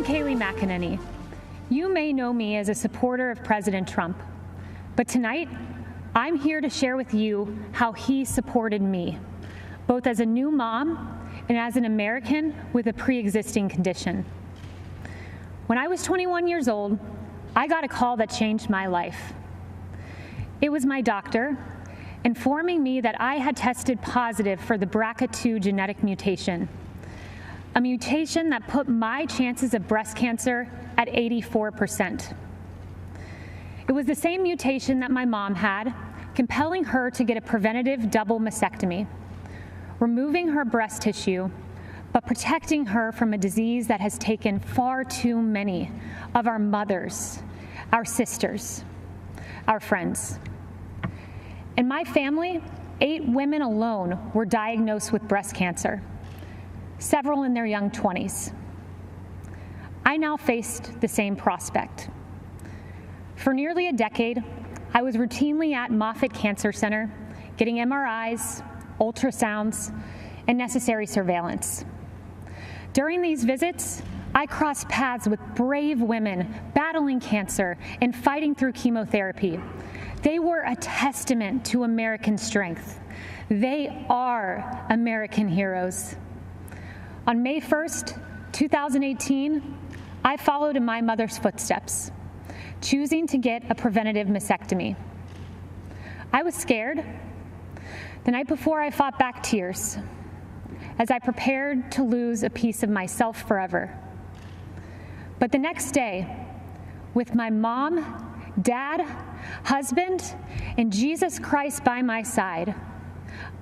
Kayleigh McEnany. You may know me as a supporter of President Trump, but tonight I'm here to share with you how he supported me, both as a new mom and as an American with a pre-existing condition. When I was 21 years old, I got a call that changed my life. It was my doctor informing me that I had tested positive for the BRCA2 genetic mutation, a mutation that put my chances of breast cancer at 84%. It was the same mutation that my mom had, compelling her to get a preventative double mastectomy, removing her breast tissue, but protecting her from a disease that has taken far too many of our mothers, our sisters, our friends. In my family, 8 women alone were diagnosed with breast cancer, several in their young 20s. I now faced the same prospect. For nearly a decade, I was routinely at Moffitt Cancer Center, getting MRIs, ultrasounds, and necessary surveillance. During these visits, I crossed paths with brave women battling cancer and fighting through chemotherapy. They were a testament to American strength. They are American heroes. On May 1st, 2018, I followed in my mother's footsteps, choosing to get a preventative mastectomy. I was scared. The night before, I fought back tears as I prepared to lose a piece of myself forever. But the next day, with my mom, dad, husband, and Jesus Christ by my side,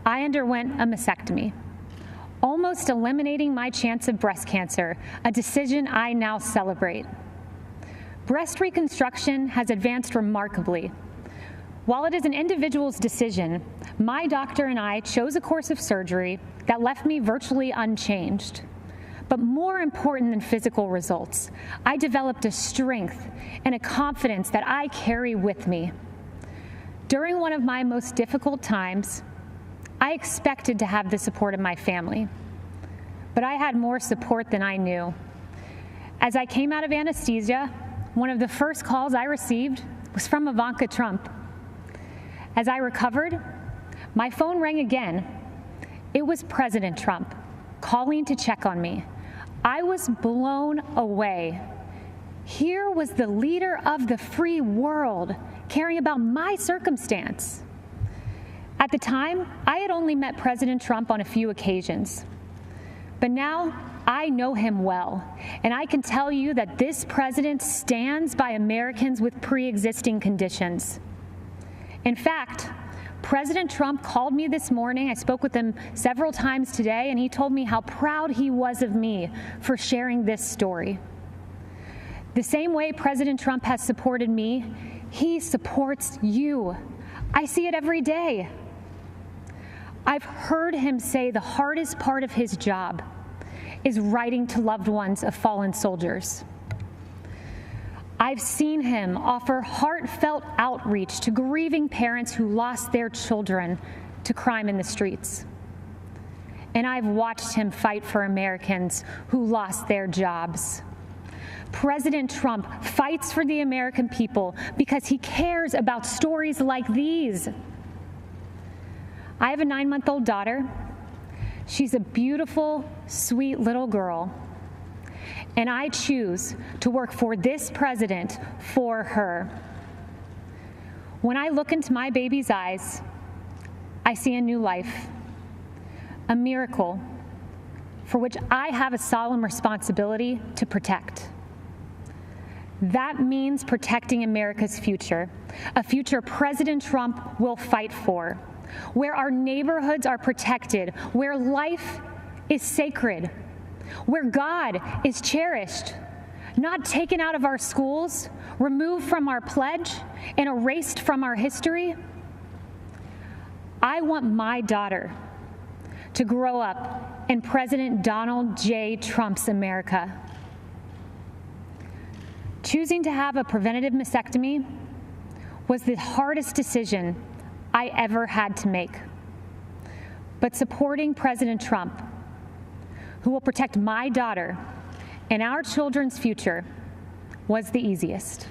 I underwent a mastectomy, almost eliminating my chance of breast cancer, a decision I now celebrate. Breast reconstruction has advanced remarkably. While it is an individual's decision, my doctor and I chose a course of surgery that left me virtually unchanged. But more important than physical results, I developed a strength and a confidence that I carry with me. During one of my most difficult times, I expected to have the support of my family, but I had more support than I knew. As I came out of anesthesia, one of the first calls I received was from Ivanka Trump. As I recovered, my phone rang again. It was President Trump calling to check on me. I was blown away. Here was the leader of the free world caring about my circumstance. At the time, I had only met President Trump on a few occasions. But now, I know him well, and I can tell you that this president stands by Americans with pre-existing conditions. In fact, President Trump called me this morning. I spoke with him several times today, and he told me how proud he was of me for sharing this story. The same way President Trump has supported me, he supports you. I see it every day. I've heard him say the hardest part of his job is writing to loved ones of fallen soldiers. I've seen him offer heartfelt outreach to grieving parents who lost their children to crime in the streets. And I've watched him fight for Americans who lost their jobs. President Trump fights for the American people because he cares about stories like these. I have a 9-month-old daughter. She's a beautiful, sweet little girl. And I choose to work for this president for her. When I look into my baby's eyes, I see a new life, a miracle for which I have a solemn responsibility to protect. That means protecting America's future, a future President Trump will fight for, where our neighborhoods are protected, where life is sacred, where God is cherished, not taken out of our schools, removed from our pledge, and erased from our history. I want my daughter to grow up in President Donald J. Trump's America. Choosing to have a preventative mastectomy was the hardest decision I ever had to make. But supporting President Trump, who will protect my daughter and our children's future was the easiest.